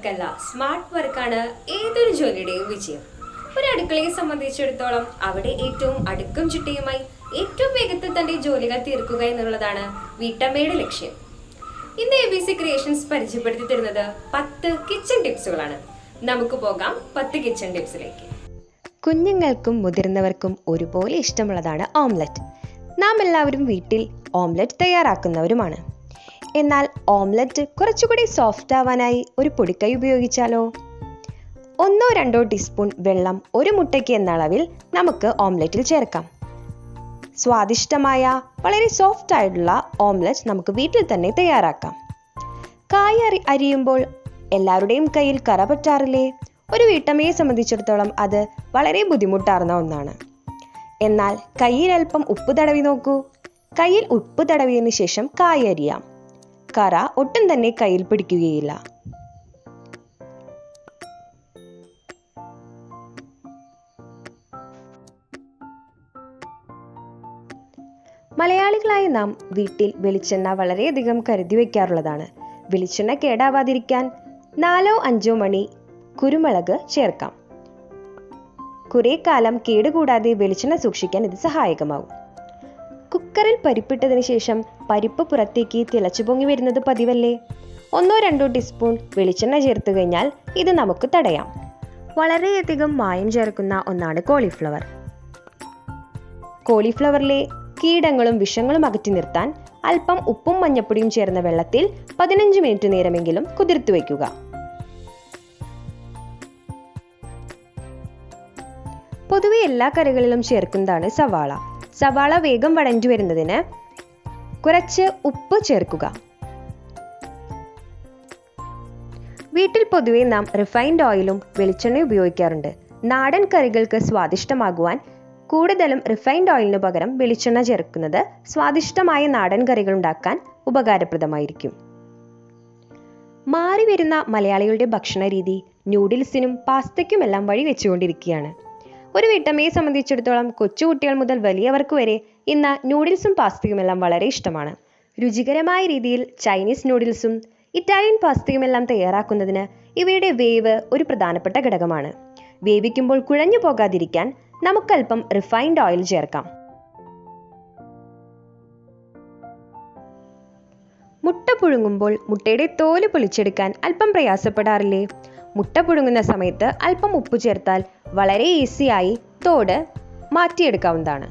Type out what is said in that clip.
വർക്കല്ല, smart വർക്കാണ് ഏതൊരു ജോലിയുടെയും വിജയം. ഒരു അടുക്കളയെ സംബന്ധിച്ചിടത്തോളം അവിടെ ഏറ്റവും അടുക്കും ചിട്ടയുമായി ഏറ്റവും വേഗത്തിൽ തന്റെ ജോലികൾ തീർക്കുക എന്നുള്ളതാണ് വീട്ടമ്മയുടെ ലക്ഷ്യം. ഇന്ന് ABC ക്രിയേഷൻസ് പരിചയപ്പെടുത്തി തരുന്നത് 10 കിച്ചൺ ടിപ്സുകളാണ്. നമുക്ക് പോകാം 10 കിച്ചൺ ടിപ്സിലേക്ക്. കുഞ്ഞുങ്ങൾക്കും മുതിർന്നവർക്കും ഒരുപോലെ ഇഷ്ടമുള്ളതാണ് ഓംലെറ്റ്. നാം എല്ലാവരും വീട്ടിൽ ഓംലെറ്റ് തയ്യാറാക്കുന്നവരുമാണ്. എന്നാൽ ഓംലെറ്റ് കുറച്ചുകൂടി സോഫ്റ്റ് ആവാനായി ഒരു പൊടിക്കൈ ഉപയോഗിച്ചാലോ? 1-2 ടീസ്പൂൺ വെള്ളം ഒരു മുട്ടയ്ക്ക് എന്ന അളവിൽ നമുക്ക് ഓംലെറ്റിൽ ചേർക്കാം. സ്വാദിഷ്ടമായ വളരെ സോഫ്റ്റ് ആയിട്ടുള്ള ഓംലെറ്റ് നമുക്ക് വീട്ടിൽ തന്നെ തയ്യാറാക്കാം. കായ അരിയുമ്പോൾ എല്ലാവരുടെയും കയ്യിൽ കറ പറ്റാറില്ലേ? ഒരു വീട്ടമ്മയെ സംബന്ധിച്ചിടത്തോളം അത് വളരെ ബുദ്ധിമുട്ടാർന്ന ഒന്നാണ്. എന്നാൽ കയ്യിൽ അല്പം ഉപ്പ് തടവി നോക്കൂ. കയ്യിൽ ഉപ്പ് തടവിയതിനു ശേഷം കായ അരിയാം. കറ ഒട്ടും തന്നെ കയ്യിൽ പിടിക്കുകയില്ല. മലയാളികളായ നാം വീട്ടിൽ വെളിച്ചെണ്ണ വളരെയധികം കരുതി വയ്ക്കാറുള്ളതാണ്. വെളിച്ചെണ്ണ കേടാവാതിരിക്കാൻ 4-5 മണി കുരുമുളക് ചേർക്കാം. കുറെ കാലം കേടുകൂടാതെ വെളിച്ചെണ്ണ സൂക്ഷിക്കാൻ ഇത് സഹായകമാകും. കുക്കറിൽ പരിപ്പിട്ടതിന് ശേഷം പരിപ്പ് പുറത്തേക്ക് തിളച്ചു പൊങ്ങി വരുന്നത് പതിവല്ലേ? 1-2 ടീസ്പൂൺ വെളിച്ചെണ്ണ ചേർത്ത് കഴിഞ്ഞാൽ ഇത് നമുക്ക് തടയാം. വളരെയധികം മായം ചേർക്കുന്ന ഒന്നാണ് കോളിഫ്ലവർ. കോളിഫ്ലവറിലെ കീടങ്ങളും വിഷങ്ങളും അകറ്റി നിർത്താൻ അല്പം ഉപ്പും മഞ്ഞപ്പൊടിയും ചേർന്ന വെള്ളത്തിൽ 15 മിനിറ്റ് നേരമെങ്കിലും കുതിർത്ത് വയ്ക്കുക. പൊതുവെ എല്ലാ കറികളിലും ചേർക്കുന്നതാണ് സവാള. സവാള വേഗം വഴഞ്ഞു വരുന്നതിന് കുറച്ച് ഉപ്പ് ചേർക്കുക. വീട്ടിൽ പൊതുവെ നാം റിഫൈൻഡ് ഓയിലും വെളിച്ചെണ്ണയും ഉപയോഗിക്കാറുണ്ട്. നാടൻ കറികൾക്ക് സ്വാദിഷ്ടമാകുവാൻ കൂടുതലും റിഫൈൻഡ് ഓയിലിന് പകരം വെളിച്ചെണ്ണ ചേർക്കുന്നത് സ്വാദിഷ്ടമായ നാടൻ കറികൾ ഉണ്ടാക്കാൻ ഉപകാരപ്രദമായിരിക്കും. മാറി വരുന്ന മലയാളികളുടെ ഭക്ഷണ രീതി ന്യൂഡിൽസിനും പാസ്തയ്ക്കുമെല്ലാം വഴി വെച്ചുകൊണ്ടിരിക്കുകയാണ്. ഒരു വീട്ടമ്മയെ സംബന്ധിച്ചിടത്തോളം കൊച്ചുകുട്ടികൾ മുതൽ വലിയവർക്ക് വരെ ഇന്ന് ന്യൂഡിൽസും പാസ്തയുമെല്ലാം വളരെ ഇഷ്ടമാണ്. രുചികരമായ രീതിയിൽ ചൈനീസ് ന്യൂഡിൽസും ഇറ്റാലിയൻ പാസ്തയുമെല്ലാം തയ്യാറാക്കുന്നതിന് ഇവയുടെ വേവ് ഒരു പ്രധാനപ്പെട്ട ഘടകമാണ്. വേവിക്കുമ്പോൾ കുഴഞ്ഞു പോകാതിരിക്കാൻ നമുക്കല്പം റിഫൈൻഡ് ഓയിൽ ചേർക്കാം. മുട്ട പുഴുങ്ങുമ്പോൾ മുട്ടയുടെ തോല് പൊളിച്ചെടുക്കാൻ അല്പം പ്രയാസപ്പെടാറില്ലേ? മുട്ട പുഴുങ്ങുന്ന സമയത്ത് അല്പം ഉപ്പ് ചേർത്താൽ വളരെ ഈസിയായി തോട് മാറ്റിയെടുക്കാവുന്നതാണ്.